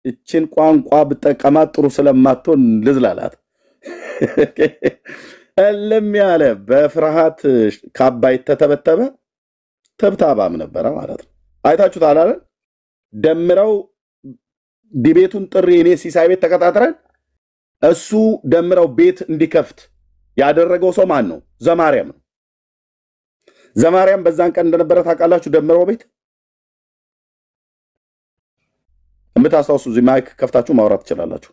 እችን ቋንቋ ብጠቀማት ጥሩ ስለማትሆን ልዝላላት እልም ያለ በፍርሃት ካባይ ተተበተበ ተብታባም ነበረ ማለት ነው አይታችሁታል አይደል ደምረው ዲቤቱን ጥሪ እኔ ሲሳይ ቤት ተከታትረን እሱ ደምረው ቤት እንዲከፍት ያደረገው ሰው ማን ነው ዘማርያም ነው ዘማርያም በዛን ቀን እንደነበረ ታውቃላችሁ ደምረው ቤት እምታስታውሱ ማይክ ከፍታችሁ ማውራት ትችላላችሁ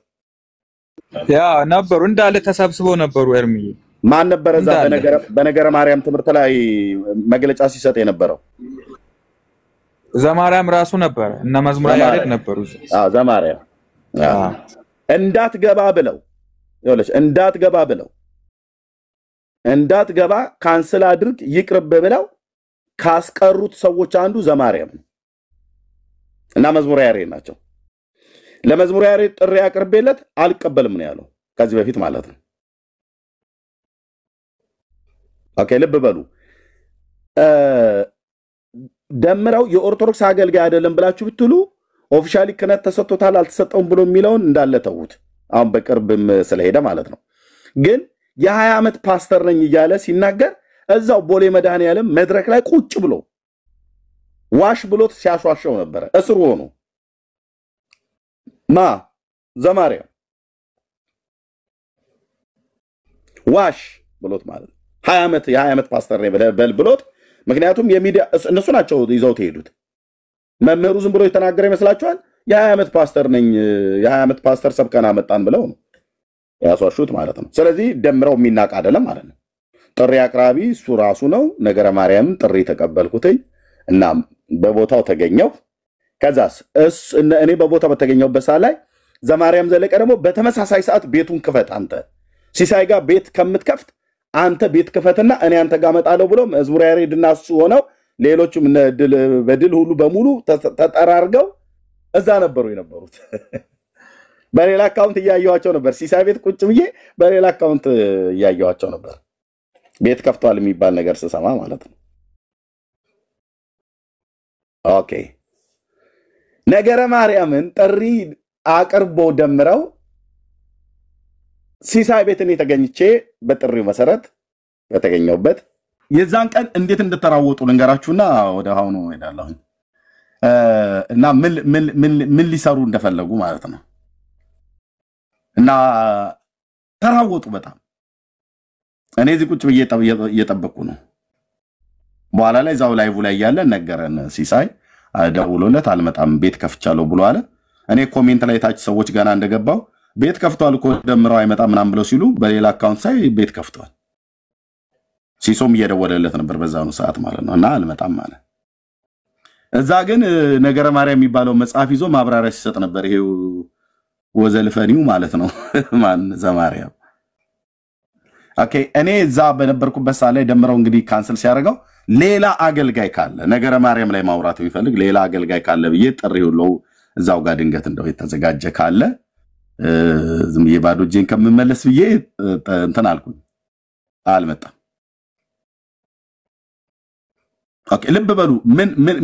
ያ ነበሩ እንዳለ ተሰብስበው ነበሩ ኤርሚ ማን ነበር እዛ በነገረ ማርያም ትምህርት ላይ መግለጫ ሲሰጥ የነበረው ዘማርያም ራሱ ነበር እና መዝሙር ያሬድ ነበሩ ዘማርያም እንዳትገባ ብለው ይኸውልሽ እንዳትገባ ካንሰል አድርግ ይቅርብ ብለው ካስቀሩት ሰዎች አንዱ ዘማርያም እና መዝሙር ያሬድ ናቸው ለመዝሙር ያሬድ ጥሪ ያቀርበለት አልቀበልም ነው ያለው ከዚህ በፊት ማለት ነው ኦኬ ልብ በሉ ደምረው የኦርቶዶክስ አገልጋይ አይደለም ብላችሁ ብትሉ ኦፊሻሊ ክነት ተሰጥቶታል አልተሰጠውም ብሎ የሚለውን እንዳለ ተውት አሁን በቅርብም ስለሄደ ማለት ነው ግን የ20 ዓመት ፓስተር ነኝ እያለ ሲናገር እዛው ቦሌ መድኃኔዓለም መድረክ ላይ ቁጭ ብሎ ዋሽ ብሎት ሲያሿሸው ነበር እስሩ ሆኖ ዘማርያም ዋሽ ብሎት ማለት 20 ዓመት ፓስተር ነኝ ብሎት ምክንያቱም የሚዲያ እነሱ ናቸው ይዘው ተሄዱት መምህሩ ዝም ብሎ የተናገረ ይመስላችኋል የ20 ዓመት ፓስተር ነኝ የ20 ዓመት ፓስተር ሰብከና መጣን ብለው ነው ያሷሹት ማለት ነው ስለዚህ ደምረው የሚናቅ አይደለም ማለት ነው ጥሪ አቅራቢ እሱ ራሱ ነው ነገረ ማርያም ጥሪ ተቀበልኩትኝ እና በቦታው ተገኘው ከዛስ እኔ በቦታው በተገኘውበት ሰዓት ላይ ዘማርያም ዘለቀ ደግሞ በተመሳሳይ ሰዓት ቤቱን ክፈት አንተ ሲሳይ ጋር ቤት ከምትከፍት አንተ ቤት ክፈትና እኔ አንተ ጋር መጣለው ብሎ መዝሙር ያሬድና እሱ ሆነው ሌሎችም በድል ሁሉ በሙሉ ተጠራርገው እዛ ነበሩ የነበሩት በሌላ አካውንት ያያዩዋቸው ነበር ሲሳይ ቤት ቁጭ ብዬ በሌላ አካውንት ያያዩዋቸው ነበር ቤት ከፍቷል የሚባል ነገር ስሰማ ማለት ነው ኦኬ ነገረ ማርያምን ጥሪ አቅርቦ ደምረው ሲሳይ ቤትን የተገኝቼ በጥሪው መሰረት በተገኘውበት የዛን ቀን እንዴት እንደተራወጡ ልንገራችሁና ወደ አሁኑ ሄዳለሁ እና ምን ሊሰሩ እንደፈለጉ ማለት ነው እና ተራወጡ በጣም እኔ እዚህ ቁጭ ብዬ እየጠበቅኩ ነው በኋላ ላይ ዛው ላይቭ ላይ ያለ ነገረን ሲሳይ ደውሎለት አልመጣም ቤት ከፍቻለሁ ብሎ አለ እኔ ኮሜንት ላይ ታች ሰዎች ጋና እንደገባው ቤት ከፍቷል እኮ ደምረው አይመጣም ምናም ብለው ሲሉ በሌላ አካውንት ሳይ ቤት ከፍቷል ሲሶም እየደወለለት ነበር በዛው ሰዓት ማለት ነው እና አልመጣም ማለት እዛ ግን ነገረ ማርያም የሚባለው መጽሐፍ ይዞ ማብራሪያ ሲሰጥ ነበር ይሄው ወዘልፈኒው ማለት ነው ማን ዘማርያም ኦኬ እኔ እዛ በነበርኩበት ሰዓት ላይ ደምረው እንግዲህ ካንሰል ሲያደርገው ሌላ አገልጋይ ካለ ነገረ ማርያም ላይ ማውራት የሚፈልግ ሌላ አገልጋይ ካለ ብዬ ጥሪ ሁሉ እዛው ጋር ድንገት እንደው የተዘጋጀ ካለ ዝም ይባዶ ጄን ከመመለስ ብዬ እንትን አልኩኝ አልመጣም ኦኬ ልብ በሉ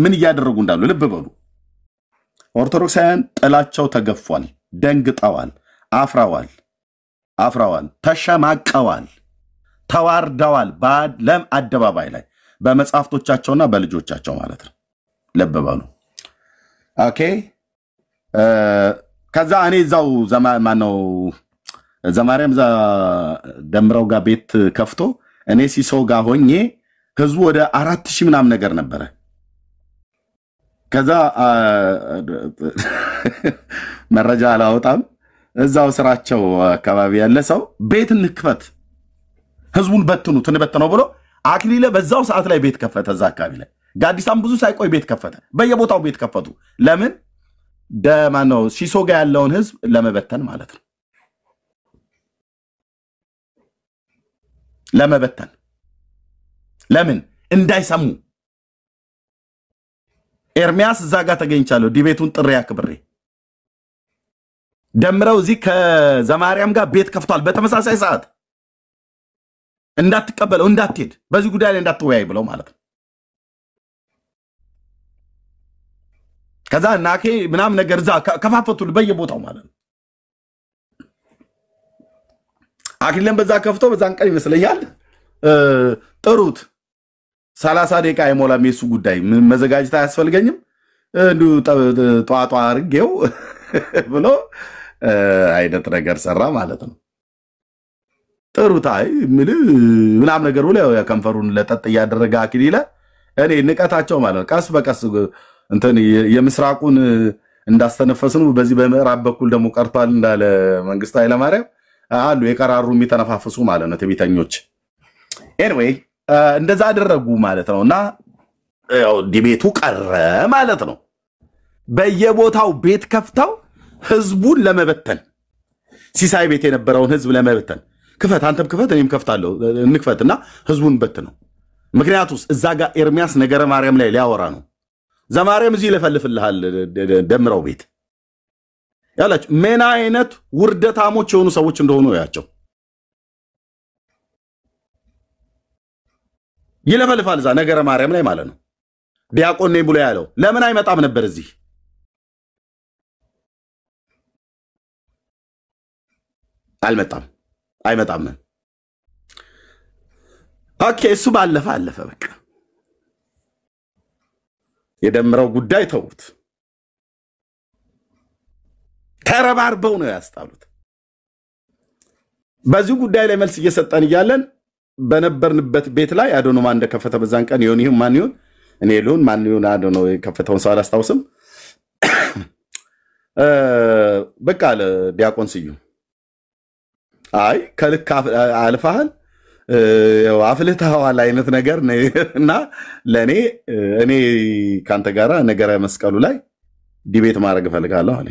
ምን እያደረጉ እንዳሉ ልብ በሉ ኦርቶዶክሳውያን ጥላቸው ተገፏል ደንግጠዋል አፍራዋል ተሸማቀዋል ተዋርደዋል በለም አደባባይ ላይ በመጻፍቶቻቸውና በልጆቻቸው ማለት ነው ልብ በሉ ኦኬ ከዛ እኔ እዛው ማነው ዘማርያም ደምረው ጋር ቤት ከፍቶ እኔ ሲሶ ጋር ሆኜ ህዝቡ ወደ 4000 ምናም ነገር ነበረ ከዛ መረጃ አላወጣም እዛው ስራቸው አካባቢ ያለ ሰው ቤት እንክፈት ህዝቡን በትነው ብሎ አክሊለ በዛው ሰዓት ላይ ቤት ከፈተ እዛ አካባቢ ላይ ጋዲሳም ብዙ ሳይቆይ ቤት ከፈተ በየቦታው ቤት ከፈቱ ለምን ደማነው ሲሶ ጋር ያለውን ህዝብ ለመበተን ማለት ነው ለመበተን ለምን እንዳይሰሙ ኤርሚያስ እዛ ጋር ተገኝቻለሁ ዲቤቱን ጥሪ ያክብሬ ደምረው እዚህ ከዘማርያም ጋር ቤት ከፍቷል በተመሳሳይ ሰዓት እንዳትቀበለው እንዳትሄድ በዚህ ጉዳይ ላይ እንዳትወያይ ብለው ማለት ነው ከዛ ናኬ ምናም ነገር ዛ ከፋፈቱል በየቦታው ማለት ነው አኪለን በዛ ከፍቶ በዛን ቀን ይመስለኛል ጥሩት 30 ደቂቃ አይሞላም የሱ ጉዳይ መዘጋጀት አያስፈልገኝም እንዱ ጧጧ አርጌው ብሎ አይነት ነገር ሰራ ማለት ነው ጥሩታይ ምናም ነገር ብሎ ያከንፈሩን ለጠጥ ያደረገ አኪሊለ እኔ ንቀታቸው ማለት ቀስ በቀስ እንትን የምስራቁን እንዳስተነፈስኑ በዚህ በምዕራብ በኩል ደሞ ቀርቷል እንዳለ መንግስቱ ኃይለ ማርያም አሉ የቀራሩ የሚተነፋፈሱ ማለት ነው ተቢተኞች ኤኒዌይ እንደዛ አደረጉ ማለት ነውና ያው ዲቤቱ ቀረ ማለት ነው በየቦታው ቤት ከፍተው ህዝቡን ለመበተን ሲሳይ ቤት የነበረውን ህዝብ ለመበተን ክፈት አንተም ክፈት እኔም ከፍታለሁ እንክፈትና ህዝቡን በትነው ምክንያቱስ እዛ ጋር ኤርሚያስ ነገረ ማርያም ላይ ሊያወራ ነው ዘማርያም እዚህ ለፈልፍልሃል ደምረው ቤት ያላችሁ ምን አይነት ውርደታሞች የሆኑ ሰዎች እንደሆኑ ያያቸው ይለፈልፋል እዛ ነገረ ማርያም ላይ ማለት ነው ዲያቆን ነኝ ብሎ ያለው ለምን አይመጣም ነበር እዚህ አይመጣም ኦኬ እሱ አለፈ በቃ የደምረው ጉዳይ ተውት ተረባርበው ነው ያስጣሉት በዚህ ጉዳይ ላይ መልስ እየሰጠን ይያለን በነበርንበት ቤት ላይ አዶኖ ማን እንደከፈተ በዛን ቀን ይሁን ማን ይሁን እኔ ሉን ማን ይሁን አዶኖ የከፈተውን ሰው አላስታውስም በቃ ዲያቆን ስዩ አይ ከልክ አልፋል ያው አፍልታዋል አይነት ነገር ነውና ለኔ እኔ ካንተ ጋራ ነገረ መስቀሉ ላይ ዲቤት ማድረግ ፈልጋለሁ አለ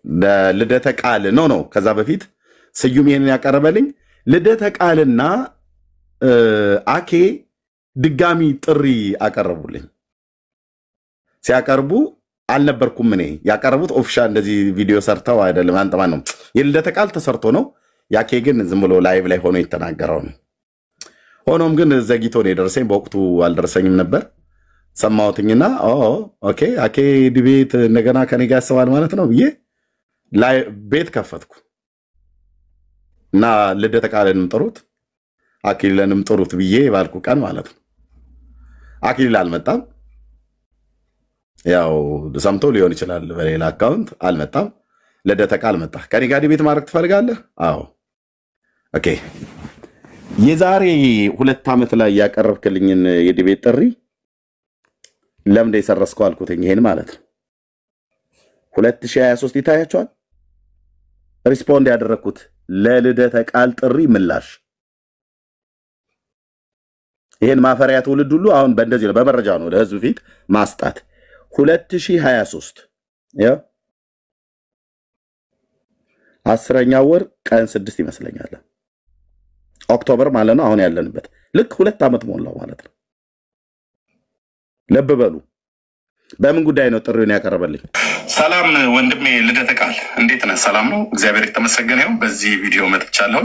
ለልደተ ቃል ነው ከዛ በፊት ስዩም ይሄንን ያቀርበልኝ ልደተ ቃልና አኬ ድጋሚ ጥሪ አቀርቡልኝ ሲያቀርቡ አልነበርኩም እኔ ያቀርቡት ኦፊሻል እንደዚህ ቪዲዮ ሰርተው አይደለም አንተማን ነው የልደተ ቃል ተሰርቶ ነው ያኬ ግን ዝም ብሎ ላይቭ ላይ ሆኖ ይተናገራው ነው ሆኖም ግን ዘግይቶ ነው የደረሰኝ በወቅቱ አልደረሰኝም ነበር ሰማውትኝና ኦኬ አኬ ዲቤት እንደገና ከኔ ጋር ያስባል ማለት ነው ብዬ ላይ ቤት ከፈትኩ እና ልደተ ቃልንም ጥሩት አኪልንም ጥሩት ብዬ ባልኩ ቀን ማለት ነው አኪል አልመጣም ያው ሰምቶ ሊሆን ይችላል በሌላ አካውንት አልመጣም ልደተ ቃል መጣ ከኔ ጋር ዲቤት ማድረግ ትፈልጋለህ አዎ ኦኬ የዛሬ 2 ዓመት ላይ ያቀረብክልኝን የዲቤት ጥሪ ለምን ደይሰረስከው አልኩትኝ ይሄን ማለት ነው 2023 ይታያችኋል ሪስፖንድ ያደረኩት ለልደተ ቃል ጥሪ ምላሽ ይሄን ማፈሪያ ትውልድ ሁሉ አሁን በእንደዚህ ነው በመረጃ ነው ለህዝብ ፊት ማስጣት 2023 ያ 10ኛ ወር ቀን 6 ይመስለኛል ኦክቶበር ማለት ነው አሁን ያለንበት ልክ 2 ዓመት ሞላው ማለት ነው ለበበሉ በምን ጉዳይ ነው ጥሪውን ያቀርበልኝ ሰላም ወንድሜ ልደተ ቃል እንዴት ነህ ሰላም ነው እግዚአብሔር ይተመሰገነ ይሁን በዚህ ቪዲዮ መጥቻለሁ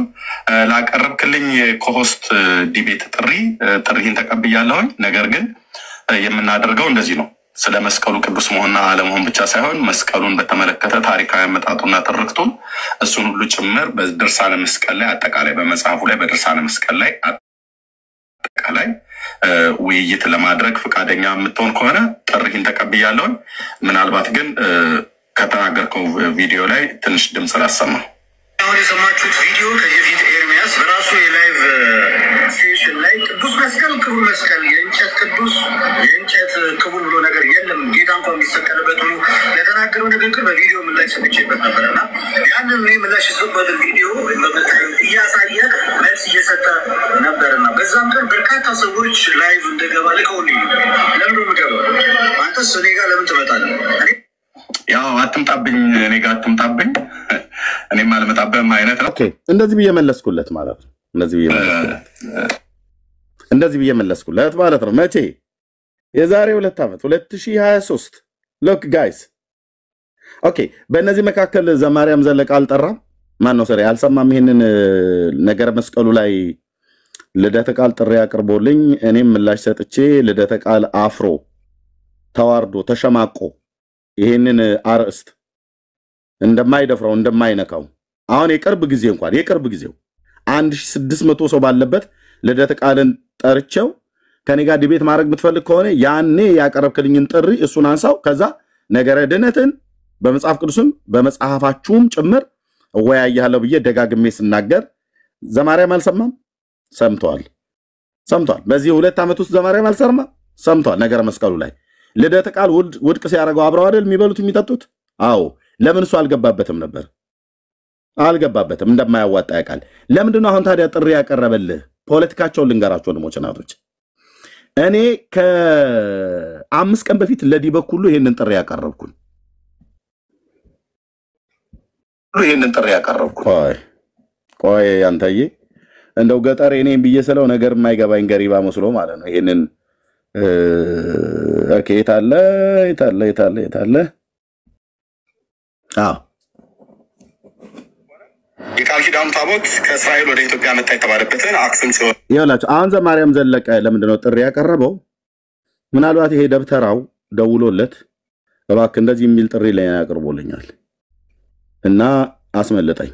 ላቀርብክልኝ ኮሆስት ዲቤት ጥሪን ተቀብያለሁ ነገር ግን የምናደርገው እንደዚህ ነው ስለ መስቀሉ ቅዱስ መሆንና ዓለሙን ብቻ ሳይሆን መስቀሉን በተመለከተ ታሪካዊ መጣጡና ትርክቱን እሱን ሁሉ ጭምር በድርሳነ መስቀል ላይ አጠቃላይ በመጽሐፉ ላይ በድርሳነ መስቀል ላይ አጠቃላይ ውይይት ለማድረግ ፈቃደኛ የምትሆን ከሆነ ጥሪን ተቀብያለሁ ምናልባት ግን ከተናገርከው ቪዲዮ ላይ ትንሽ ድምጽ ላሰማ አሁን የሰማችሁት ቪዲዮ ከየፊት ኤርሚያስ በራሱ የላይቭ ሴሽን ላይ ቅዱስ መስቀል ክቡር መስቀል የእንጨት ቅዱስ የእንጨት ክቡር ብሎ ነገር የለም ጌታ እንኳን የሚሰቀልበት ብሎ ለተናገረው ንግግር በቪዲዮ ምላሽ ሰጥቼበት ነበርና ያንን ምላሽ የሰጠበት ቪዲዮ እያሳየ መልስ እየሰጠ ነበርና በዛም ቀን በርካታ ሰዎች ላይቭ እንደገባ ልከውልኝ ለምን ምገባ አንተስ እኔ ጋር ለምን ትመጣለህ ያው አትምጣብኝ እኔ ጋር አትምጣብኝ እኔም አልመጣበም አይነት ነው ኦኬ እንደዚህ በየመለስኩለት ማለት ነው እንደዚህ በየመለስኩለት ማለት ነው መቼ የዛሬ 2 ዓመት 2023 ሎክ ጋይስ ኦኬ በእነዚህ መካከል ዘማርያም ዘለቀ አልጠራም ማን ነው ሰሪ አልሰማም ይሄንን ነገር መስቀሉ ላይ ልደተ ቃል ጥሪ አቅርቦልኝ እኔም ምላሽ ሰጥቼ ልደተ ቃል አፍሮ ተዋርዶ ተሸማቆ ይሄንን አርዕስት እንደማይደፍረው እንደማይነካው አሁን የቅርብ ጊዜው 1600 ሰው ባለበት ልደተ ቃልን ጠርቼው ከኔ ጋር ዲቤት ማድረግ ብትፈልግ ከሆነ ያኔ ያቀረብክልኝን ጥሪ እሱን አንሳው ከዛ ነገረ ድነትን በመጽሐፍ ቅዱስም በመጽሐፋችሁም ጭምር ወያያለሁ ብዬ ደጋግሜ ስናገር ዘማሪያም አልሰማም ሰምቷል በዚህ 2 ዓመት ውስጥ ዘማሪያም ሰምቷል ነገረ መስቀሉ ላይ ልደተ ቃል ውድቅ ሲያደርገው አብረው አይደል የሚበሉት የሚጠጡት አዎ ለምን እሱ አልገባበትም እንደማያዋጣ ያውቃል ለምንድነው አሁን ታዲያ ጥሪ ያቀረበልህ ፖለቲካቸውን ልንገራቸው ወንድሞች እናቶች እኔ ከ5 ቀን በፊት ለዲ በኩሉ ይሄንን ጥሪ ያቀረብኩኝ ቆይ አንተዬ እንደው ገጠር እኔም ብየሰለው ነገር የማይገባኝ ገሪባ መስሎ ማለት ነው ይሄንን ኦኬ የታለ አዎ የቃል ኪዳኑ ታቦት ከእስራኤል ወደ ኢትዮጵያ መጣ የተባለበትን አክሱም ሲሆን ይላችሁ አሁን ዘማሪያም ዘለቀ ለምንድነው ጥሪ ያቀረበው ምናልባት ይሄ ደብተራው ደውሎለት እባክህ እንደዚህ የሚል ጥሪ ላይ ያቀርቦልኛል እና አስመለጠኝ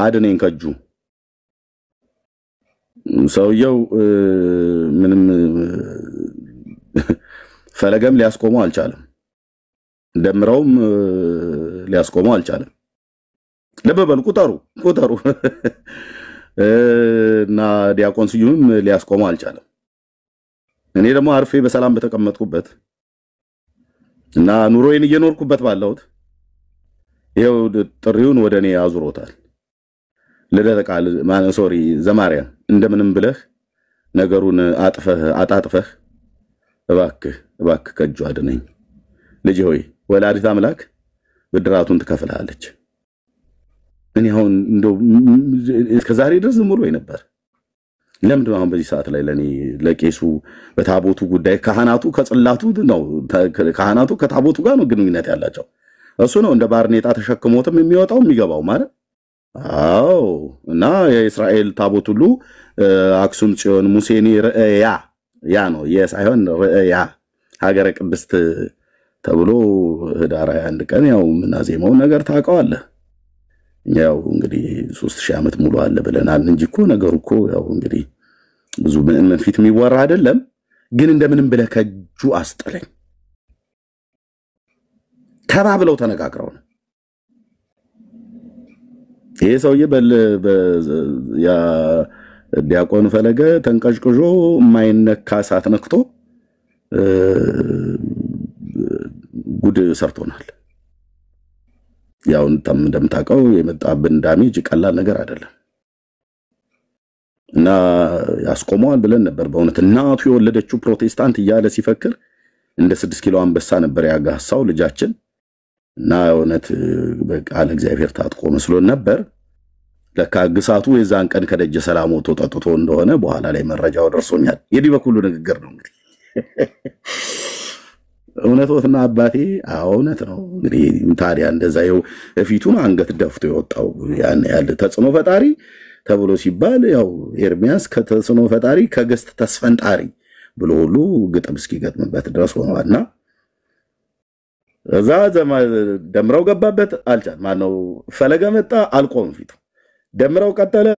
አድነኝ ከጁ ሰውየው ምንም ፈለገም ሊያስቆመው አልቻለም ደምረውም ሊያስቆመው አልቻለም ለበበል ቁጠሩ እና ዲያቆን ስዩም ሊያስቆመው አልቻለም እኔ ደግሞ አርፌ በሰላም በተቀመጥኩበት እና ኑሮዬን እየኖርኩበት ባለሁት ይሄው ጥሪውን ወደኔ አዙሮታል ልደተ ቃል ዘማሪያን እንደምንም ብለህ ነገሩን አጣጥፈህ እባክህ ከጁ አድነኝ ልጅ ሆይ ወላዲተ አምላክ ብድራቱን ትከፍላለች እኔ አሁን እንደው እስከዛሬ ድረስ ዝም ብሎ ነበር ለምን አሁን በዚህ ሰዓት ላይ ለቄሱ በታቦቱ ጉዳይ ካህናቱ ከጽላቱ ነው ካህናቱ ከታቦቱ ጋር ነው ግንኙነት ያላቸው እሱ ነው እንደ ባርኔጣ ተሸክሞትም የሚወጣው የሚገባው ማለት አዎ እና የእስራኤል ታቦት ሁሉ አክሱም ጽዮን ሙሴኒ ያ ነው የሳይሆን ያ ሀገረ ቅድስት ተብሎ ህዳር 21 ቀን ያው ምናዜመው ነገር ታውቀዋለህ ያው እንግዲህ 3000 ዓመት ሙሉ አለ ብለናል እንጂ እኮ ነገሩ እኮ ያው እንግዲህ ብዙ ምን ፊት የሚወራ አይደለም ግን እንደምንም ብለህ ከጁ አስጥለኝ ተባብለው ተነጋግረው ነው ይሄ ሰውዬ ያ ዲያቆን ፈለገ ተንቀሽቅሾ የማይነካ ሳት ነክቶ ጉድ ሰርቶናል ያው እንደምታውቀው የመጣብን ዳሜጅ ቀላል ነገር አይደለም እና ያስቆመዋል ብለን ነበር በእውነት እናቱ የወለደችው ፕሮቴስታንት እያለ ሲፈክር እንደ 6 ኪሎ አንበሳ ነበር ያጋሳው ልጃችን እና እውነት በቃ ለእግዚአብሔር ታጥቆ መስሎን ነበር ለካ ግሳቱ የዛን ቀን ከደጀ ሰላም ወጥቶ ተጥቶ እንደሆነ በኋላ ላይ መረጃው ደርሶኛል የዲ በኩሉ ንግግር ነው እንግዲህ እውነትና አባቴ እውነት ነው እንግዲህ ታዲያ እንደዛው እፊቱን አንገት ደፍቶ የወጣው ያን ያለ ተጽኖ ፈጣሪ ተብሎ ሲባል ያው ኤርሚያስ ከተጽኖ ፈጣሪ ከገስት ተስፈንጣሪ ብሎ ሁሉ ግጥም እስኪገጥምበት ድረስ ሆነዋልና እዛ ደምረው ገባበት አልቻል ማነው ፈለገ መጣ አልቆም ፊቱ ደምረው ቀጠለ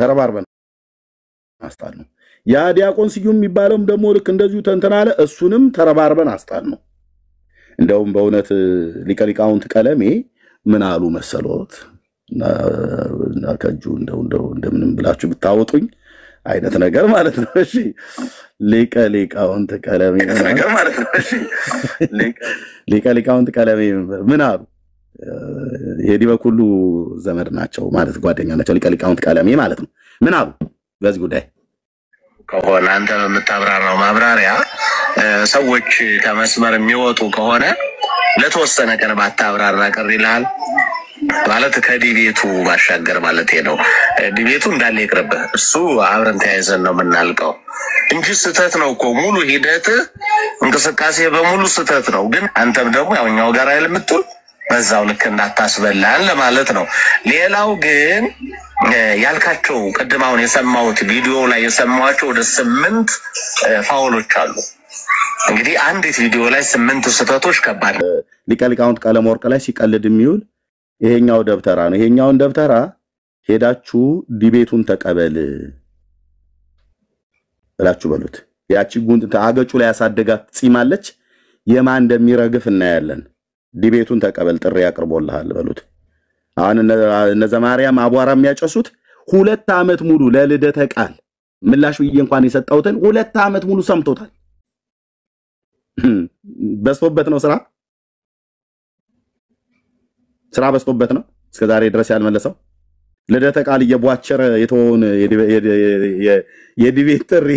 ተረባርበን አስጣል ነው ያ ዲያቆን ስዩም የሚባለውም ደግሞ ልክ እንደዚሁ ተንተናለ እሱንም ተረባርበን አስጣል ነው እንደውም በእውነት ሊቀሊቃውንት ቀለሜ ምን አሉ መሰሎት እና ከጁ እንደምንም ብላችሁ ብታወጡኝ አይነት ነገር ማለት ነው እሺ ሊቀሊቃውንት ቀለሜ ነገር ማለት ነው እሺ ሊቀሊቃውንት ቀለሜ ምን አሉ የዲ በኩሉ ዘመድ ናቸው ማለት ጓደኛ ናቸው ሊቀሊቃውንት ቀለሜ ማለት ነው ምን አሉ በዚህ ጉዳይ ከሆነ አንተ በመታብራራው ማብራሪያ ሰዎች ከመስመር የሚወጡ ከሆነ ለተወሰነ ቀን ባታብራራ ቀር ይላል ማለት ከዲቤቱ ባሻገር ማለት ነው ዲቤቱ እንዳለ ይቅርብ እሱ አብረን ተያይዘን ነው የምናልቀው እንጂ ስተት ነው እኮ ሙሉ ሂደት እንቅስቃሴ በሙሉ ስተት ነው ግን አንተም ደግሞ ያውኛው ጋር አይልምጥል በዛው ልክ እንዳታስበላን ለማለት ነው። ሌላው ግን ያልካቸው ቅድማውን የሰማሁት ቪዲዮ ላይ የሰማኋቸው ወደ 8 ፋውሎች አሉ። እንግዲህ አንዲት ቪዲዮ ላይ 8 ስህተቶች ከባድ ነው። ሊቀ ሊቃውንት ቀለመወርቅ ላይ ሲቀልድ የሚውል ይሄኛው ደብተራ ነው። ይሄኛውን ደብተራ ሄዳችሁ ዲቤቱን ተቀበል ብላችሁ በሉት። ያቺ ጉንጥ አገጩ ላይ ያሳደጋት ጺማለች የማን እንደሚረግፍ እናያለን። ዲቤቱን ተቀበል ጥሪ ያቀርቦልሃል በሉት። አሁን እነ ዘማርያም አቧራ የሚያጨሱት 2 ዓመት ሙሉ ለልደተ ቃል ምላሽ ብዬ እንኳን የሰጠውትን 2 ዓመት ሙሉ ሰምቶታል። በስቶበት ነው ስራ በስቶበት ነው እስከዛሬ ድረስ ያልመለሰው። ልደተ ቃል እየቧቸረ የተወውን የዲቤት ጥሪ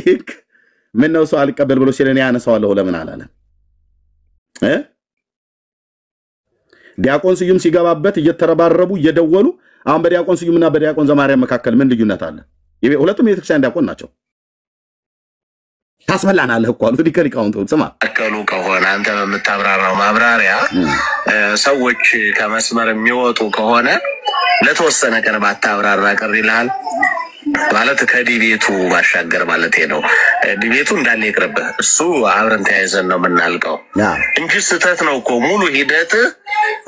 ምን ነው ሰው አልቀበል ብሎ ሲለኔ ያነሳዋለሁ ለምን አላለም? ዲያቆን ስዩም ሲገባበት እየተረባረቡ እየደወሉ አሁን በዲያቆን ስዩምና በዲያቆን ዘማርያም መካከል ምን ልዩነት አለ? ሁለቱም የቤተክርስቲያን ዲያቆን ናቸው። ታስበላናለህ እኮ አሉ ሊቀ ሊቃውንቱ። ስማ አከሉ ከሆነ አንተ በምታብራራው ማብራሪያ ሰዎች ከመስመር የሚወጡ ከሆነ ለተወሰነ ቀን ባታብራራ ቅር ይልሃል ማለት ከዲቤቱ ባሻገር ማለት ነው። ዲቤቱ እንዳለ ይቅርብህ፣ እሱ አብረን ተያይዘን ነው የምናልቀው እንጂ ስህተት ነው እኮ ሙሉ ሂደት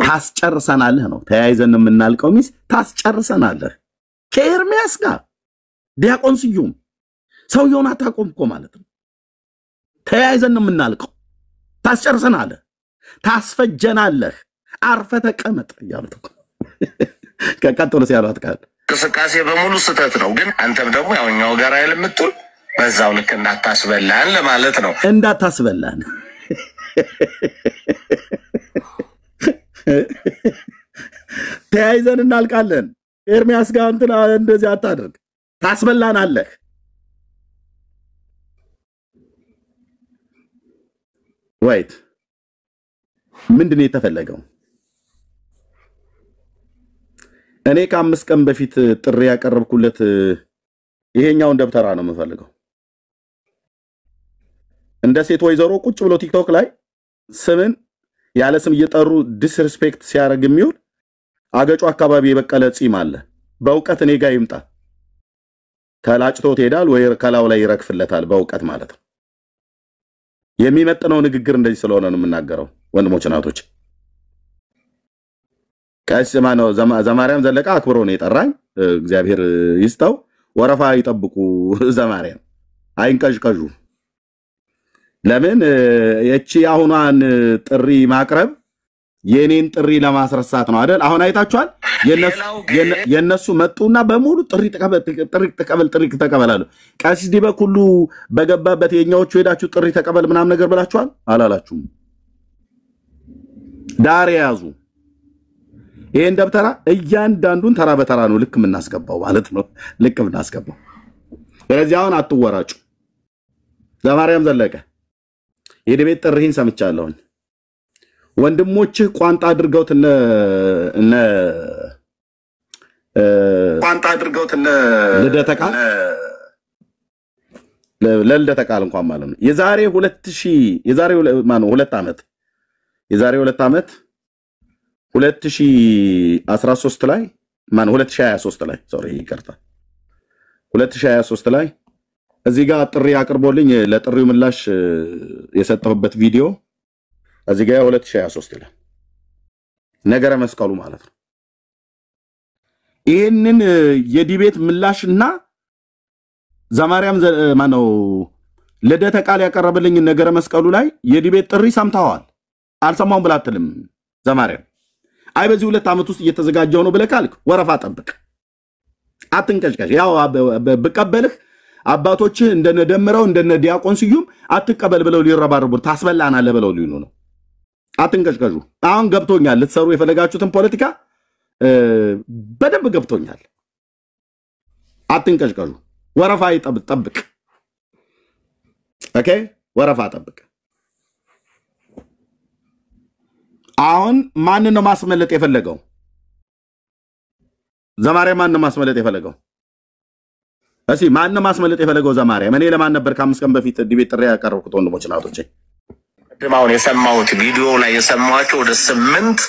ታስጨርሰናለህ ነው። ተያይዘን ነው የምናልቀው ሚስ ታስጨርሰናለህ ከኤርሚያስ ጋር ዲያቆን ስዩም ሰውየውን አታቆም እኮ ማለት ነው። ተያይዘን ነው የምናልቀው። ታስጨርሰናለህ፣ ታስፈጀናለህ፣ አርፈ ተቀመጥ ያሉት እኮ ከቀጥሎ ሲያሏት ቃል እንቅስቃሴ በሙሉ ስህተት ነው። ግን አንተም ደግሞ ያውኛው ጋር አይልምጥል በዛው ልክ እንዳታስበላን ለማለት ነው። እንዳታስበላን ተያይዘን እናልቃለን። ኤርሚያስ ጋር እንትና እንደዚህ አታድርግ፣ ታስበላናለህ። ወይት ምንድነው የተፈለገው? እኔ ከ5 ቀን በፊት ጥሪ ያቀርብኩለት ይሄኛውን ደብተራ ነው የምፈልገው። እንደ ሴት ወይዘሮ ቁጭ ብሎ ቲክቶክ ላይ ስምን ያለ ስም እየጠሩ ዲስሪስፔክት ሲያደርግ የሚውል አገጩ አካባቢ የበቀለ ጺም አለ። በእውቀት እኔ ጋር ይምጣ፣ ተላጭቶት ይሄዳል ወይ ከላው ላይ ይረግፍለታል። በእውቀት ማለት ነው። የሚመጥነው ንግግር እንደዚህ ስለሆነ ነው የምናገረው። ወንድሞች እናቶች ከስማ ነው ዘማርያም ዘለቃ አክብሮ ነው የጠራኝ። እግዚአብሔር ይስጠው። ወረፋ ይጠብቁ። ዘማርያም አይንቀዥቀዡ። ለምን እቺ አሁኗን ጥሪ ማቅረብ የኔን ጥሪ ለማስረሳት ነው አይደል? አሁን አይታችኋል። የነሱ መጡና በሙሉ ጥሪ ተቀበላሉ። ቀሲስ ዲበክ ሁሉ በገባበት የኛዎቹ ሄዳችሁ ጥሪ ተቀበል ምናምን ነገር ብላችኋል አላላችሁም? ዳር ያዙ። ይሄን ደብተራ እያንዳንዱን ተራ በተራ ነው ልክ የምናስገባው ማለት ነው። ልክ የምናስገባው። ስለዚህ አሁን አትወራጩ። ዘማርያም ዘለቀ የዲቤት ጥሪህን ሰምቻለሁኝ። ወንድሞች ቋንጣ አድርገውት እነ ልደተ ቃል ለልደተ ቃል እንኳን ማለት ነው የዛሬ 2 ዓመት 2013 ላይ 2023 ላይ ሶሪ ይቅርታ 2023 ላይ እዚህ ጋር ጥሪ አቅርቦልኝ ለጥሪው ምላሽ የሰጠሁበት ቪዲዮ እዚህ ጋር 2023 ይላል ነገረ መስቀሉ ማለት ነው። ይሄንን የዲቤት ምላሽና ዘማርያም ማነው ልደተ ቃል ያቀረበልኝ ነገረ መስቀሉ ላይ የዲቤት ጥሪ ሰምታዋል አልሰማውም ብላትልም ዘማርያም አይ በዚህ 2 ዓመት ውስጥ እየተዘጋጀው ነው ብለካልክ ወረፋ ጠብቅ፣ አትንቀሽቀሽ። ያው በቀበልህ አባቶች እንደነደምረው እንደነ ዲያቆን ስዩም አትቀበል ብለው ሊረባረቡ ታስበላናለህ ብለው ሊሉ ነው። አትንቀሽቀሹ። አሁን ገብቶኛል። ልትሰሩ የፈለጋችሁትን ፖለቲካ በደንብ ገብቶኛል። አትንቀሽቀሹ። ወረፋ ጠብቅ። ኦኬ፣ ወረፋ ጠብቅ። አሁን ማን ነው ማስመለጥ የፈለገው? ዘማርያም ማን ነው ማስመለጥ የፈለገው? እሺ ማን ነው ማስመለጥ የፈለገው? ዘማርያም እኔ ለማን ነበር ከ5 ቀን በፊት ዲቤት ጥሪ ያቀርብኩት? ወንድሞች እናቶቼ ድማውን የሰማሁት ቪዲዮ ላይ የሰማኋቸው ወደ 8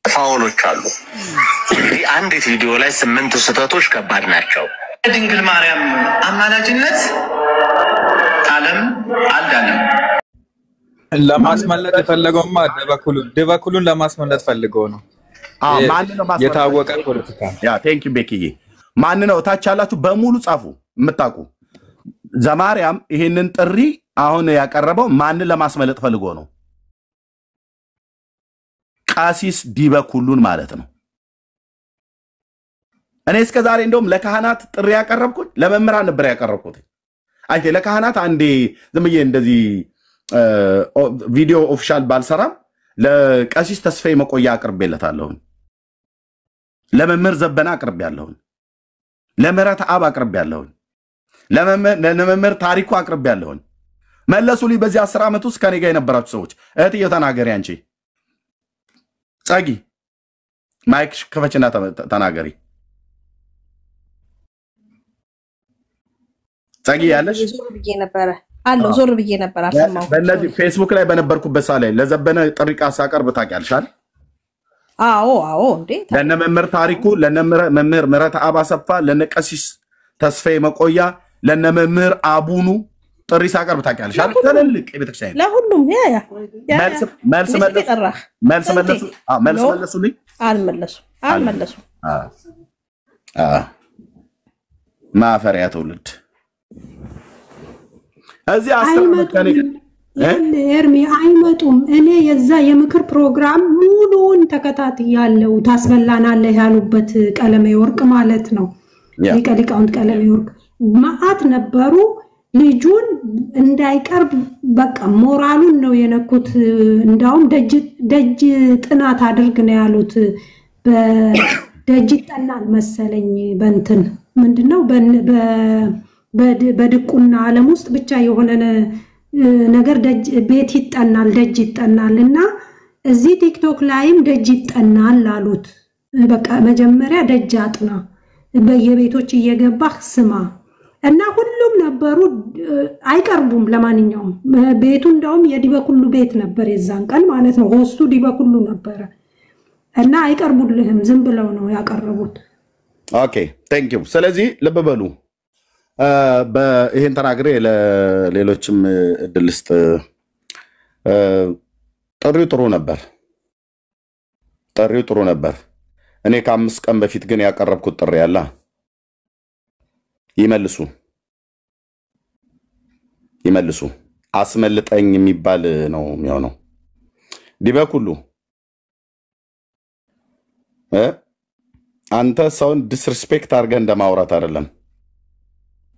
ፋውሎች አሉ። አንድ ቪዲዮ ላይ 8 ስህተቶች ከባድ ናቸው። ድንግል ማርያም አማላጅነት ዓለም አልዳነም። ለማስመለጥ የፈለገውማ ደበኩሉን ለማስመለጥ ፈልገው ነው። ማን ነው ማስመለጥ? የታወቀ ፖለቲካ ያ ቴንክ ዩ ቤኪዬ። ማን ነው? ታች ያላችሁ በሙሉ ጻፉ የምታውቁ። ዘማርያም ይሄንን ጥሪ አሁን ያቀረበው ማንን ለማስመለጥ ፈልጎ ነው? ቀሲስ ዲበኩሉን ማለት ነው። እኔ እስከ ዛሬ እንደውም ለካህናት ጥሪ ያቀረብኩት ለመምህራን ነበር ያቀረብኩት። አይቴ ለካህናት አንዴ ዝም ብዬ እንደዚህ ቪዲዮ ኦፊሻል ባልሰራም ለቀሲስ ተስፋዬ መቆያ አቅርቤለታለሁ። ለመምህር ዘበና አቅርቤያለሁ። ለምህረት አብ አቅርቤያለሁ። ለመምህር ታሪኩ አቅርቤያለሁ። መለሱልኝ። በዚህ 10 ዓመት ውስጥ ከኔ ጋር የነበራችሁ ሰዎች እህትዬ ተናገሪ። አንቺ ጸጊ ማይክ ከፈችና ተናገሪ። ጸጊ ያለሽ ዞር ብዬ ነበር አለው። ዞር ብዬ ነበር አልሰማሁም። በእነዚህ ፌስቡክ ላይ በነበርኩበት ሰዓት ላይ ለዘበነ ጥሪ ካሳቀርብ ታውቂያለሽ? አዎ እንዴ ለነ መምህር ታሪኩ፣ ለነ መምህር ምህረት አብ አሰፋ፣ ለነ ቀሲስ ተስፋዬ መቆያ፣ ለነ መምህር አቡኑ ጥሪ ሳቀርብ ታውቂያለሽ? ትልልቅ የቤተክርስቲያን ለሁሉም መልስ መለሱልኝ። አልመለሱም። ማፈሪያ ትውልድ እዚህ ኤርሚ አይመጡም። እኔ የዛ የምክር ፕሮግራም ሙሉውን ተከታትያለሁ። ታስበላናለህ ያሉበት ቀለሜ ወርቅ ማለት ነው። ሊቀ ሊቃውንት ቀለሜ ወርቅ ማአት ነበሩ። ልጁን እንዳይቀርብ በቃ ሞራሉን ነው የነኩት። እንዳውም ደጅ ጥናት አድርግ ነው ያሉት። በደጅ ይጠናል መሰለኝ በእንትን ምንድነው በድቁና ዓለም ውስጥ ብቻ የሆነ ነገር ቤት ይጠናል፣ ደጅ ይጠናል። እና እዚህ ቲክቶክ ላይም ደጅ ይጠናል አሉት። በቃ መጀመሪያ ደጅ አጥና፣ በየቤቶች እየገባህ ስማ። እና ሁሉም ነበሩ። አይቀርቡም። ለማንኛውም ቤቱ እንደውም የዲበኩሉ ቤት ነበር የዛን ቀን ማለት ነው። ሆስቱ ዲበኩሉ ነበረ። እና አይቀርቡልህም፣ ዝም ብለው ነው ያቀረቡት። ኦኬ ቴንክ ዩ። ስለዚህ ልብ በሉ። ይሄን ተናግሬ ለሌሎችም እድል ስጥ። ጥሪው ጥሩ ነበር። እኔ ከ5 ቀን በፊት ግን ያቀረብኩት ጥሪ ያለ ይመልሱ አስመልጠኝ የሚባል ነው የሚሆነው። ዲበኩሉ አንተ ሰውን ዲስሪስፔክት አድርገህ እንደማውራት አይደለም።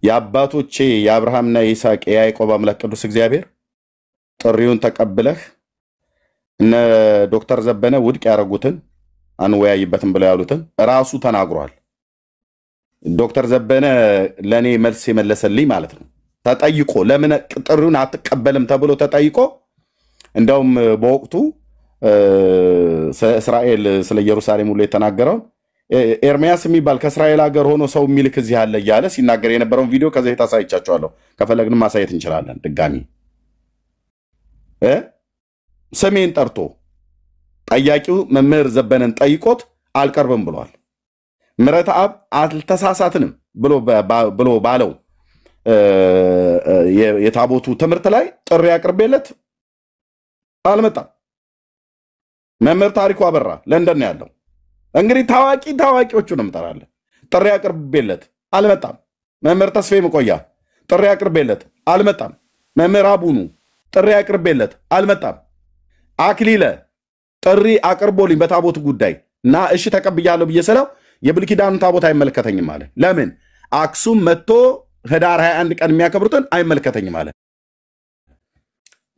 የአባቶቼ የአብርሃምና የይስሐቅ የያዕቆብ አምላክ ቅዱስ እግዚአብሔር ጥሪውን ተቀብለህ እነ ዶክተር ዘበነ ውድቅ ያደረጉትን አንወያይበትም ብለው ያሉትን ራሱ ተናግሯል። ዶክተር ዘበነ ለኔ መልስ የመለሰልኝ ማለት ነው። ተጠይቆ ለምን ጥሪውን አትቀበልም ተብሎ ተጠይቆ እንደውም በወቅቱ እስራኤል ስለ ኢየሩሳሌም ሁሉ የተናገረው ኤርሚያስ የሚባል ከእስራኤል ሀገር ሆኖ ሰው የሚልክ እዚህ አለ እያለ ሲናገር የነበረውን ቪዲዮ ከዚህ ታሳይቻቸዋለሁ። ከፈለግንም ማሳየት እንችላለን። ድጋሚ ስሜን ጠርቶ ጠያቂው መምህር ዘበነን ጠይቆት አልቀርብም ብሏል። ምህረት አብ አልተሳሳትንም ብሎ ባለው የታቦቱ ትምህርት ላይ ጥሪ አቅርቤለት አልመጣም። መምህር ታሪኩ አበራ ለንደን ያለው እንግዲህ ታዋቂዎቹን እንጠራለን። ጥሪ አቅርቤለት አልመጣም። መምህር ተስፋዬ መቆያ ጥሪ አቅርቤለት አልመጣም። መምህር አቡኑ ጥሪ አቅርቤለት አልመጣም። አክሊለ ጥሪ አቅርቦልኝ በታቦቱ ጉዳይ እና እሺ ተቀብያለሁ ብዬ ስለው የብሉይ ኪዳኑን ታቦት አይመለከተኝም አለ። ለምን አክሱም መጥቶ ህዳር 21 ቀን የሚያከብሩትን አይመለከተኝም አለ።